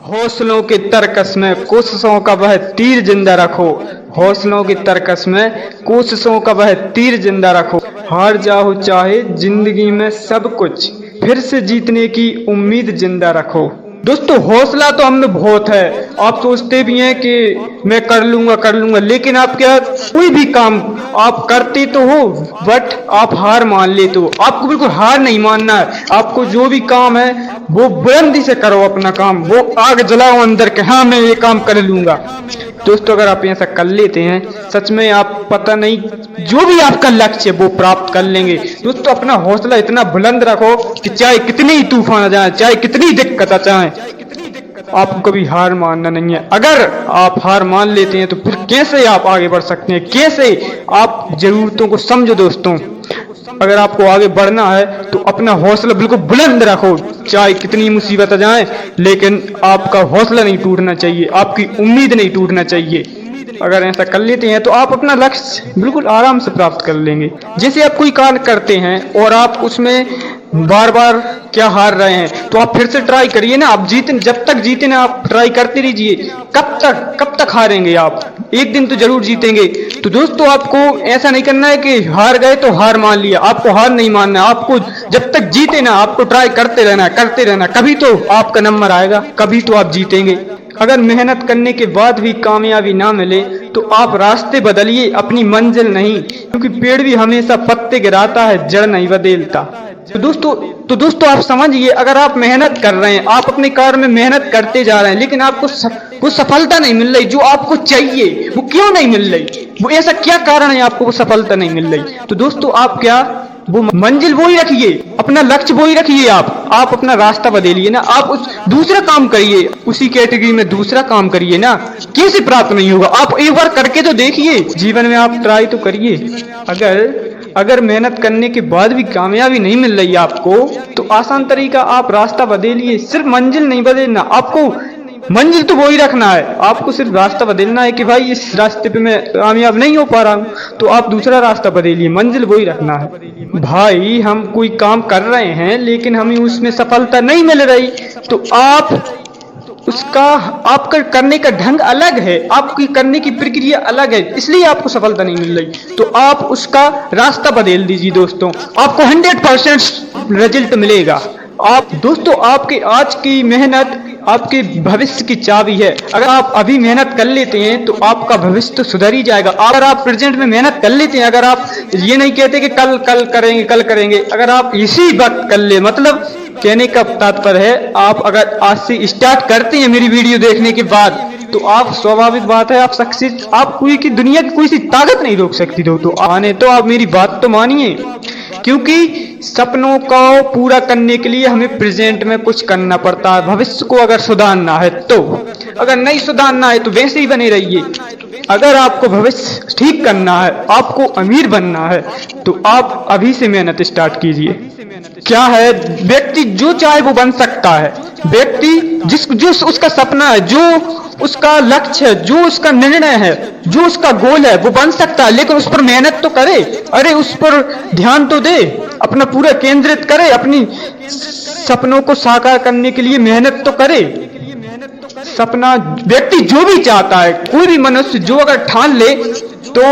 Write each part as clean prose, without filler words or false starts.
हौसलों की तरकस में कोशिशों का वह तीर जिंदा रखो। हौसलों की तरकस में कोशिशों का वह तीर जिंदा रखो। हार जाओ चाहे जिंदगी में सब कुछ, फिर से जीतने की उम्मीद जिंदा रखो। दोस्तों, हौसला तो हम में बहुत है। आप सोचते भी हैं कि मैं कर लूंगा, लेकिन आप क्या कोई भी काम आप करते तो हो, बट आप हार मान लेते हो। आपको बिल्कुल हार नहीं मानना है। आपको जो भी काम है वो बुलंदी से करो अपना काम, वो आग जलाओ अंदर के, हाँ मैं ये काम कर लूंगा। दोस्तों, अगर आप ऐसा कर लेते हैं, सच में आप पता नहीं जो भी आपका लक्ष्य है वो प्राप्त कर लेंगे। दोस्तों, अपना हौसला इतना बुलंद रखो कि चाहे कितनी ही तूफान आ जाए, चाहे कितनी दिक्कत आ जाए, आपको कभी हार मानना नहीं है। अगर आप हार मान लेते हैं तो फिर कैसे आप आगे बढ़ सकते हैं? कैसे? आप जरूरतों को समझो दोस्तों। अगर आपको आगे बढ़ना है तो अपना हौसला बिल्कुल बुलंद रखो, चाहे कितनी मुसीबत आ जाए, लेकिन आपका हौसला नहीं टूटना चाहिए, आपकी उम्मीद नहीं टूटना चाहिए। अगर ऐसा कर लेते हैं तो आप अपना लक्ष्य बिल्कुल आराम से प्राप्त कर लेंगे। जैसे आप कोई कार्य करते हैं और आप उसमें बार बार क्या हार रहे हैं, तो आप फिर से ट्राई करिए ना। आप जीते, जब तक जीते ना आप ट्राई करते रहिए। कब तक हारेंगे आप? एक दिन तो जरूर जीतेंगे। तो दोस्तों, आपको ऐसा नहीं करना है कि हार गए तो हार मान लिया। आपको हार नहीं मानना है। आपको जब तक जीते ना आपको ट्राई करते रहना, कभी तो आपका नंबर आएगा, कभी तो आप जीतेंगे। अगर मेहनत करने के बाद भी कामयाबी ना मिले तो आप रास्ते बदलिए, अपनी मंजिल नहीं, क्योंकि पेड़ भी हमेशा पत्ते गिराता है, जड़ नहीं बदलता। तो दोस्तों आप समझिए, अगर आप मेहनत कर रहे हैं, आप अपने कार्य में मेहनत करते जा रहे हैं, लेकिन आपको वो सफलता नहीं मिल रही जो आपको चाहिए, वो क्यों नहीं मिल रही? वो ऐसा क्या कारण है आपको वो सफलता नहीं मिल रही? तो दोस्तों, आप क्या वो मंजिल वो ही रखिए, अपना लक्ष्य वो ही रखिए। आप अपना रास्ता बदलिए ना। आप उस दूसरा काम करिए, उसी कैटेगरी में दूसरा काम करिए ना। कैसे प्राप्त नहीं होगा? आप एक बार करके तो देखिए, जीवन में आप ट्राई तो करिए। अगर मेहनत करने के बाद भी कामयाबी नहीं मिल रही आपको, तो आसान तरीका, आप रास्ता बदलिए। सिर्फ मंजिल नहीं बदलना, आपको मंजिल तो वो ही रखना है, आपको सिर्फ रास्ता बदलना है कि भाई इस रास्ते पे मैं कामयाब नहीं हो पा रहा हूँ, तो आप दूसरा रास्ता बदलिए। मंजिल वो ही रखना है। भाई, हम कोई काम कर रहे हैं लेकिन हमें उसमें सफलता नहीं मिल रही, तो आपका करने का ढंग अलग है, आपकी करने की प्रक्रिया अलग है, इसलिए आपको सफलता नहीं मिल रही। तो आप उसका रास्ता बदल दीजिए दोस्तों, आपको 100% रिजल्ट मिलेगा। दोस्तों, आपके आज की मेहनत आपके भविष्य की चाबी है। अगर आप अभी मेहनत कर लेते हैं तो आपका भविष्य तो सुधर ही जाएगा। अगर आप प्रेजेंट में मेहनत कर लेते हैं, अगर आप ये नहीं कहते कि कल करेंगे, अगर आप इसी वक्त कर ले, मतलब कहने का तात्पर्य है, आप अगर आज से स्टार्ट करते हैं मेरी वीडियो देखने के बाद, तो आप स्वाभाविक बात है आप सक्सेस, आप कोई की दुनिया की कोई सी ताकत नहीं रोक सकती। तो आने तो आप मेरी बात तो मानिए, क्योंकि सपनों को पूरा करने के लिए हमें प्रेजेंट में कुछ करना पड़ता है। भविष्य को अगर सुधारना है तो, अगर नहीं सुधारना है तो वैसे ही बने रहिए। अगर आपको भविष्य ठीक करना है, आपको अमीर बनना है, तो आप अभी से मेहनत स्टार्ट कीजिए। क्या है, व्यक्ति जो चाहे वो बन सकता है। व्यक्ति जो उसका सपना है, जो उसका लक्ष्य है, जो उसका निर्णय है, जो उसका गोल है, वो बन सकता है, लेकिन उस पर मेहनत तो करे। अरे उस पर ध्यान तो दे, अपना पूरा केंद्रित करे, अपनी सपनों को साकार करने के लिए मेहनत तो करे। सपना व्यक्ति जो भी चाहता है, कोई भी मनुष्य जो अगर ठान ले तो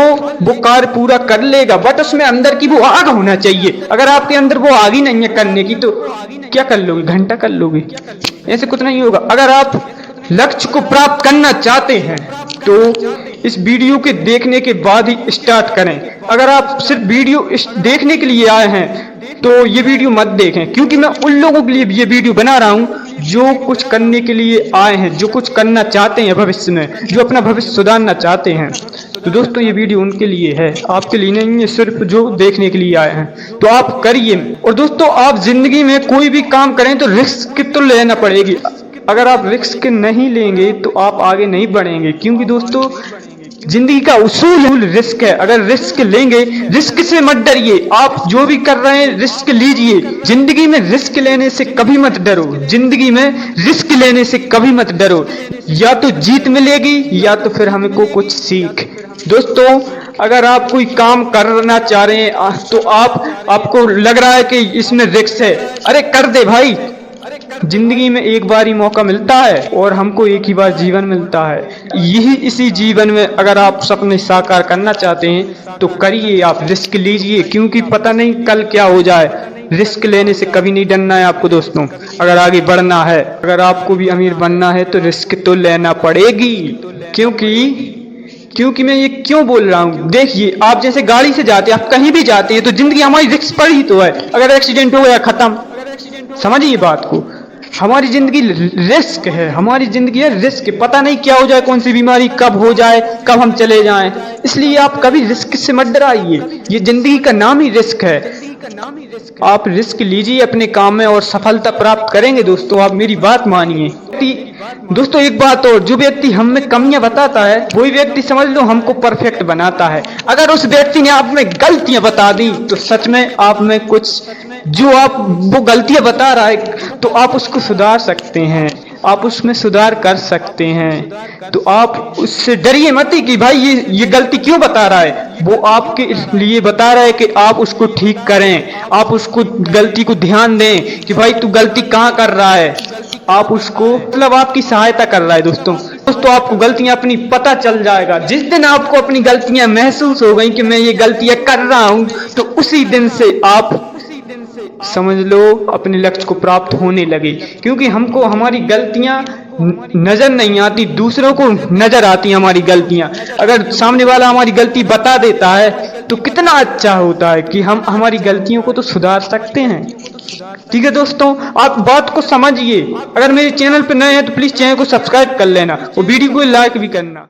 वो कार्य पूरा कर लेगा, बट उसमें अंदर की वो आग होना चाहिए। अगर आपके अंदर वो आग ही नहीं है करने की, तो क्या कर लोगे? घंटा कर लोगे, ऐसे कुछ नहीं होगा। अगर आप लक्ष्य को प्राप्त करना चाहते हैं तो इस वीडियो के देखने के बाद ही स्टार्ट करें। अगर आप सिर्फ वीडियो देखने के लिए आए हैं तो ये वीडियो मत देखें, क्योंकि मैं उन लोगों के लिए ये वीडियो बना रहा हूं जो कुछ करने के लिए आए हैं, जो कुछ करना चाहते हैं भविष्य में, जो अपना भविष्य सुधारना चाहते हैं। तो दोस्तों, ये वीडियो उनके लिए है, आपके लिए नहीं है, सिर्फ जो देखने के लिए आए हैं। तो आप करिए। और दोस्तों, आप जिंदगी में कोई भी काम करें तो रिस्क तो लेना पड़ेगी। अगर आप रिस्क नहीं लेंगे तो आप आगे नहीं बढ़ेंगे, क्योंकि दोस्तों जिंदगी का उसूल रिस्क है। अगर रिस्क लेंगे, रिस्क से मत डरिए। आप जो भी कर रहे हैं रिस्क लीजिए। जिंदगी में रिस्क लेने से कभी मत डरो, जिंदगी में रिस्क लेने से कभी मत डरो। या तो जीत मिलेगी या तो फिर हमको कुछ सीख। दोस्तों, अगर आप कोई काम करना चाह रहे हैं तो आपको लग रहा है कि इसमें रिस्क है, अरे कर दे भाई, जिंदगी में एक बार ही मौका मिलता है और हमको एक ही बार जीवन मिलता है। यही इसी जीवन में अगर आप सपने साकार करना चाहते हैं तो करिए, आप रिस्क लीजिए, क्योंकि पता नहीं कल क्या हो जाए। रिस्क लेने से कभी नहीं डरना है आपको दोस्तों। अगर आगे बढ़ना है, अगर आपको भी अमीर बनना है तो रिस्क तो लेना पड़ेगी। क्योंकि मैं ये क्यों बोल रहा हूँ, देखिए आप जैसे गाड़ी से जाते हैं, आप कहीं भी जाते हैं तो जिंदगी हमारी रिस्क पर ही तो है। अगर एक्सीडेंट हो गया खत्म, समझिए बात को। हमारी जिंदगी रिस्क है, हमारी जिंदगी है रिस्क। पता नहीं क्या हो जाए, कौन सी बीमारी कब हो जाए, कब हम चले जाएं। इसलिए आप कभी रिस्क से मत डराइए, ये जिंदगी का नाम ही रिस्क है। आप रिस्क लीजिए अपने काम में और सफलता प्राप्त करेंगे दोस्तों, आप मेरी बात मानिए। दोस्तों एक बात और, जो व्यक्ति हम में कमियां बताता है वही व्यक्ति समझ लो हमको परफेक्ट बनाता है। अगर उस व्यक्ति ने आप में गलतियां बता दी तो सच में आप में कुछ, जो आप वो गलतियां बता रहा है तो आप उसको सुधार सकते हैं, आप उसमें सुधार कर सकते हैं। तो आप उससे डरिए मत कि भाई ये गलती क्यों बता रहा है। वो आपके लिए बता रहा है कि आप उसको ठीक करें, आप उसको गलती को ध्यान दें कि भाई तू गलती कहाँ कर रहा है। आप उसको मतलब आपकी सहायता कर रहा है दोस्तों। आपको गलतियां अपनी पता चल जाएगा। जिस दिन आपको अपनी गलतियां महसूस हो गई कि मैं ये गलतियां कर रहा हूं, तो उसी दिन से आप समझ लो अपने लक्ष्य को प्राप्त होने लगे। क्योंकि हमको हमारी गलतियां नजर नहीं आती, दूसरों को नजर आती हैं हमारी गलतियां। अगर सामने वाला हमारी गलती बता देता है तो कितना अच्छा होता है कि हम हमारी गलतियों को तो सुधार सकते हैं। ठीक है दोस्तों, आप बात को समझिए। अगर मेरे चैनल पर नए हैं तो प्लीज चैनल को सब्सक्राइब कर लेना और वीडियो को लाइक भी करना।